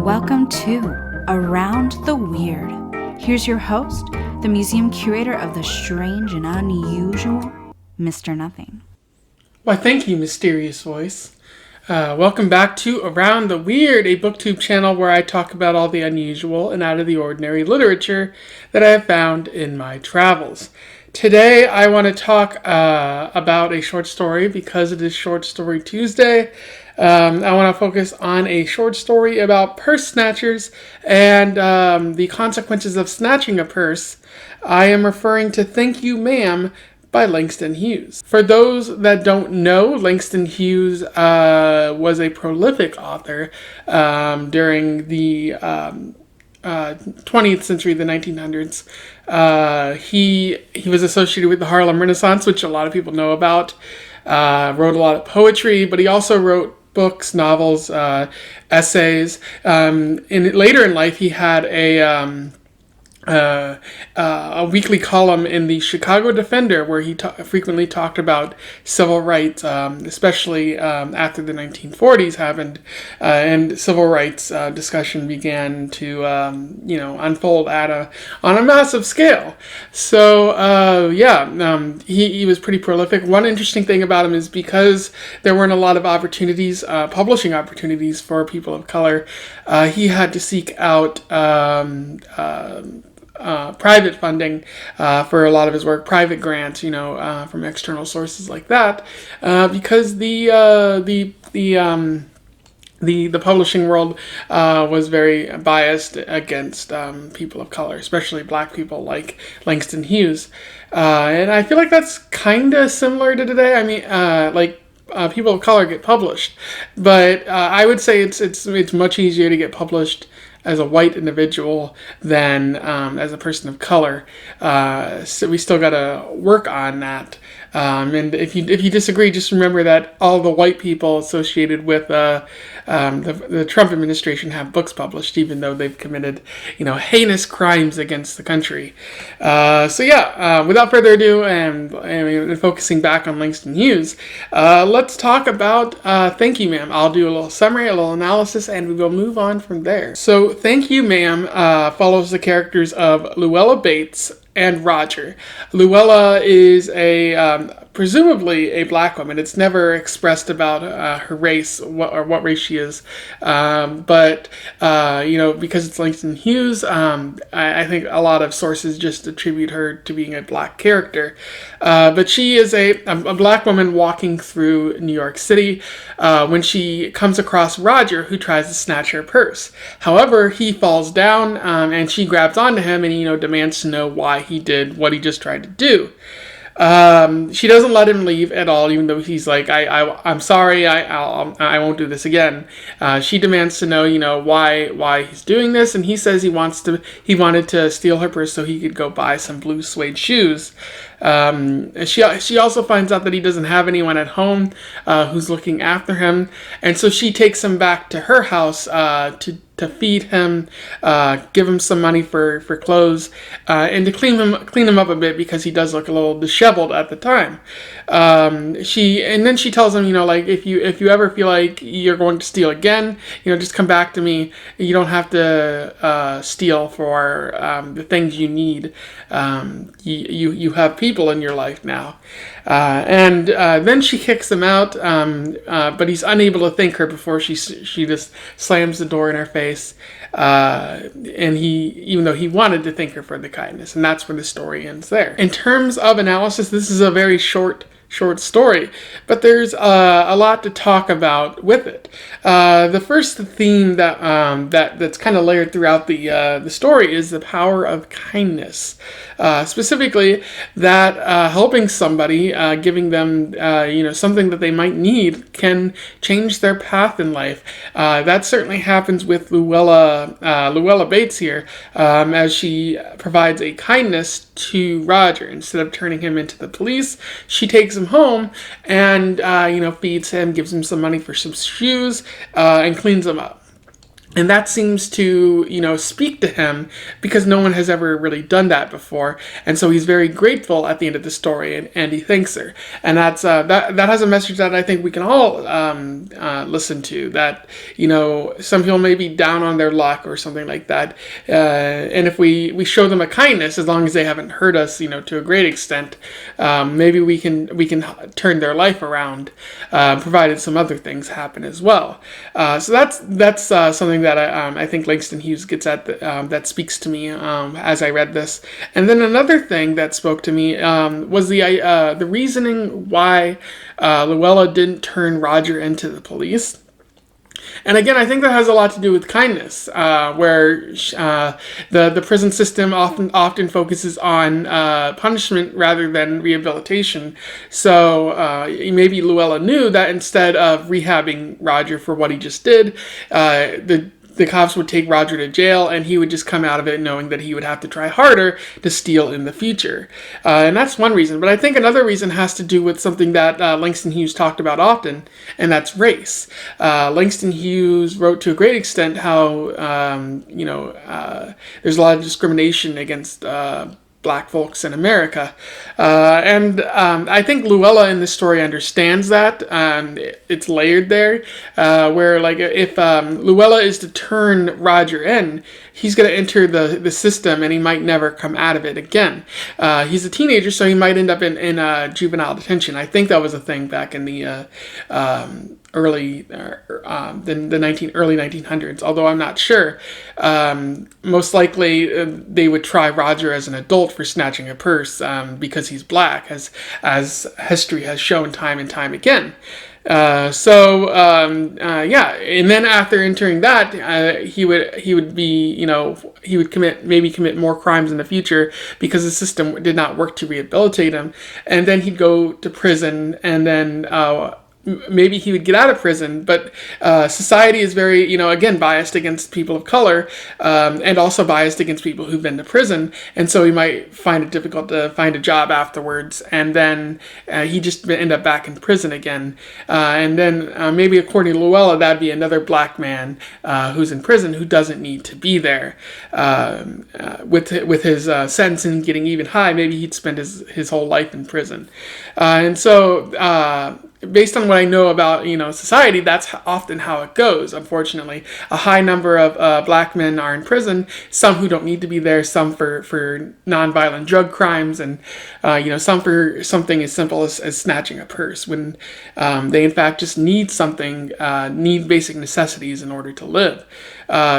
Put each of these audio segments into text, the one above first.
and welcome to Around the Weird. Here's your host, the museum curator of the strange and unusual, Mr. Nothing. Why, thank you, mysterious voice. Welcome back to Around the Weird, a booktube channel where I talk about all the unusual and out of the ordinary literature that I have found in my travels. Today, I want to talk about a short story because it is Short Story Tuesday. I want to focus on a short story about purse snatchers and the consequences of snatching a purse. I am referring to Thank You, Ma'am by Langston Hughes. For those that don't know, Langston Hughes was a prolific author during the 20th century, the 1900s. He was associated with the Harlem Renaissance, which a lot of people know about. Wrote a lot of poetry, but he also wrote books, novels, essays. Later in life, he had a weekly column in the Chicago Defender where he frequently talked about civil rights, especially after the 1940s happened, and civil rights discussion began to unfold on a massive scale. So he was pretty prolific. One interesting thing about him is because there weren't a lot of opportunities, publishing opportunities for people of color, he had to seek out private funding for a lot of his work, private grants, from external sources like that, because the publishing world was very biased against people of color, especially black people like Langston Hughes, and I feel like that's kind of similar to today. I mean, people of color get published, but I would say it's much easier to get published as a white individual than as a person of color. So we still got to work on that. And if you disagree, just remember that all the white people associated with the Trump administration have books published, even though they've committed, heinous crimes against the country. Without further ado, and focusing back on Langston Hughes, let's talk about Thank You, Ma'am. I'll do a little summary, a little analysis, and we will move on from there. So, Thank You, Ma'am follows the characters of Luella Bates and Roger. Luella is presumably a black woman. It's never expressed about her race or what race she is. But because it's Langston Hughes, I think a lot of sources just attribute her to being a black character. But she is a black woman walking through New York City when she comes across Roger, who tries to snatch her purse. However, he falls down and she grabs onto him and, demands to know why he did what he just tried to do. She doesn't let him leave at all, even though he's like, I'm sorry, I won't do this again. She demands to know, why he's doing this, and he says he wanted to steal her purse so he could go buy some blue suede shoes. She also finds out that he doesn't have anyone at home who's looking after him, and so she takes him back to her house to feed him, give him some money for clothes, and to clean him up a bit because he does look a little disheveled at the time. Then she tells him, if you ever feel like you're going to steal again, just come back to me. You don't have to steal for the things you need. You have people in your life now. Then she kicks him out, but he's unable to thank her before she just slams the door in her face. And even though he wanted to thank her for the kindness, and that's where the story ends there. In terms of analysis, this is a very short story, but there's a lot to talk about with it. The first theme that's kind of layered throughout the story is the power of kindness. Specifically, that helping somebody, giving them something that they might need, can change their path in life. That certainly happens with Luella Bates here, as she provides a kindness to Roger. Instead of turning him into the police, she takes him home and feeds him, gives him some money for some shoes, and cleans him up. And that seems to, speak to him because no one has ever really done that before. And so he's very grateful at the end of the story, and he thanks her. And that has a message that I think we can all listen to. That, some people may be down on their luck or something like that. And if we show them a kindness, as long as they haven't hurt us, to a great extent, maybe we can turn their life around, provided some other things happen as well. So that's something that I think Langston Hughes gets at, that speaks to me as I read this. And then another thing that spoke to me was the reasoning why Luella didn't turn Roger into the police. And again, I think that has a lot to do with kindness, where the prison system often focuses on punishment rather than rehabilitation. So maybe Luella knew that instead of rehabbing Roger for what he just did, the cops would take Roger to jail, and he would just come out of it knowing that he would have to try harder to steal in the future. And that's one reason. But I think another reason has to do with something that Langston Hughes talked about often, and that's race. Langston Hughes wrote to a great extent how, there's a lot of discrimination against Black folks in America. And I think Luella in this story understands that. It's layered there, where like if Luella is to turn Roger in, he's going to enter the system and he might never come out of it again. He's a teenager, so he might end up in juvenile detention. I think that was a thing back in the early 1900s, although I'm not sure. Most likely they would try Roger as an adult for snatching a purse, because he's black, as history has shown time and time again. And then after entering that, he would commit more crimes in the future because the system did not work to rehabilitate him, and then he'd go to prison, and then maybe he would get out of prison, but society is very, again, biased against people of color, and also biased against people who've been to prison, and so he might find it difficult to find a job afterwards, and then he just end up back in prison again, and then maybe according to Luella, that'd be another black man who's in prison who doesn't need to be there. With his sentencing getting even high, maybe he'd spend his whole life in prison, and so based on what I know about, society, that's often how it goes, unfortunately. A high number of black men are in prison, some who don't need to be there, some for nonviolent drug crimes, and, some for something as simple as snatching a purse, when they in fact just need something, need basic necessities in order to live.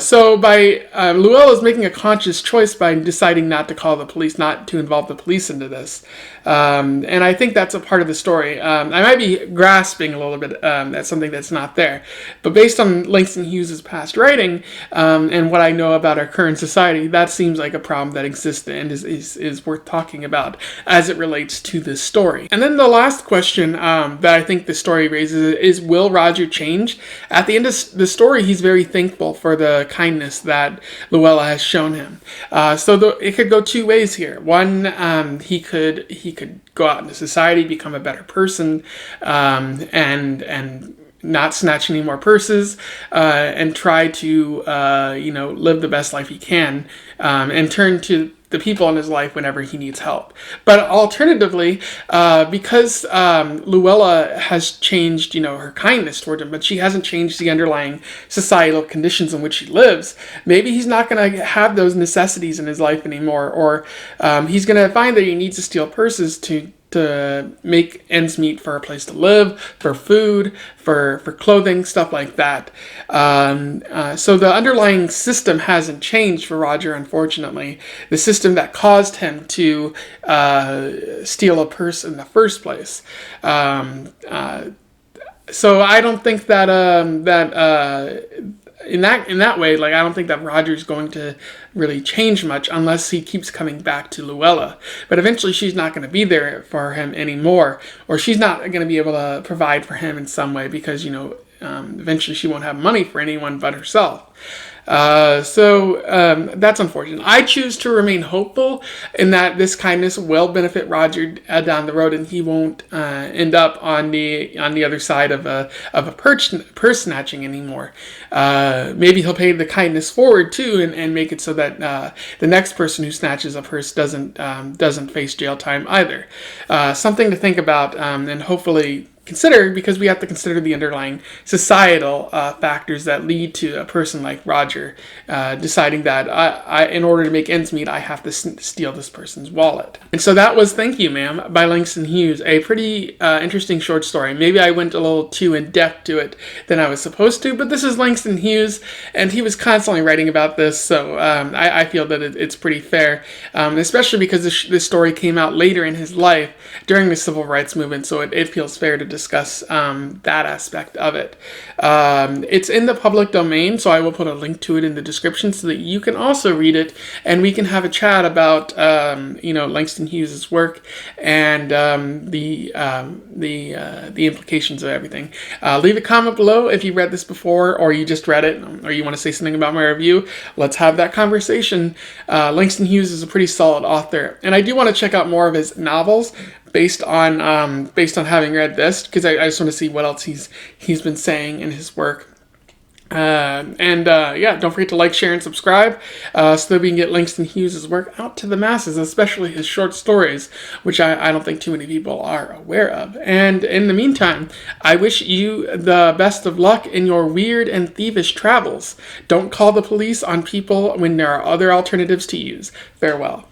So Luella's making a conscious choice by deciding not to call the police, not to involve the police into this. And I think that's a part of the story. I might be grasping a little bit at something that's not there. But based on Langston Hughes' past writing, and what I know about our current society, that seems like a problem that exists and is worth talking about as it relates to this story. And then the last question that I think the story raises is, will Roger change? At the end of the story, he's very thankful for the kindness that Luella has shown him. It could go two ways here. One, he could go out into society, become a better person, and not snatch any more purses, and try to live the best life he can, and turn to the people in his life whenever he needs help. But alternatively, because Luella has changed, her kindness toward him, but she hasn't changed the underlying societal conditions in which he lives, maybe he's not going to have those necessities in his life anymore, or he's going to find that he needs to steal purses to make ends meet for a place to live, for food, for clothing, stuff like that. So the underlying system hasn't changed for Roger, unfortunately. The system that caused him to steal a purse in the first place. So I don't think that in that way, I don't think that Roger's going to really change much unless he keeps coming back to Luella. But eventually she's not going to be there for him anymore, or she's not going to be able to provide for him in some way because, eventually she won't have money for anyone but herself. That's unfortunate. I choose to remain hopeful in that this kindness will benefit Roger down the road, and he won't end up on the other side of a purse snatching anymore. Maybe he'll pay the kindness forward too, and make it so that the next person who snatches a purse doesn't face jail time either. Something to think about, and hopefully consider, because we have to consider the underlying societal factors that lead to a person like Roger deciding that in order to make ends meet, I have to steal this person's wallet. And so that was Thank You, Ma'am by Langston Hughes, a pretty interesting short story. Maybe I went a little too in depth to it than I was supposed to, but this is Langston Hughes, and he was constantly writing about this, so I feel that it's pretty fair, especially because this story came out later in his life during the civil rights movement, so it feels fair to discuss that aspect of it. It's in the public domain, so I will put a link to it in the description so that you can also read it, and we can have a chat about Langston Hughes' work and the implications of everything. Leave a comment below if you read this before, or you just read it, or you want to say something about my review. Let's have that conversation. Langston Hughes is a pretty solid author, and I do want to check out more of his novels based on having read this, because I just want to see what else he's been saying in his work. Don't forget to like, share, and subscribe so that we can get Langston Hughes' work out to the masses, especially his short stories, which I don't think too many people are aware of. And in the meantime, I wish you the best of luck in your weird and thievish travels. Don't call the police on people when there are other alternatives to use. Farewell.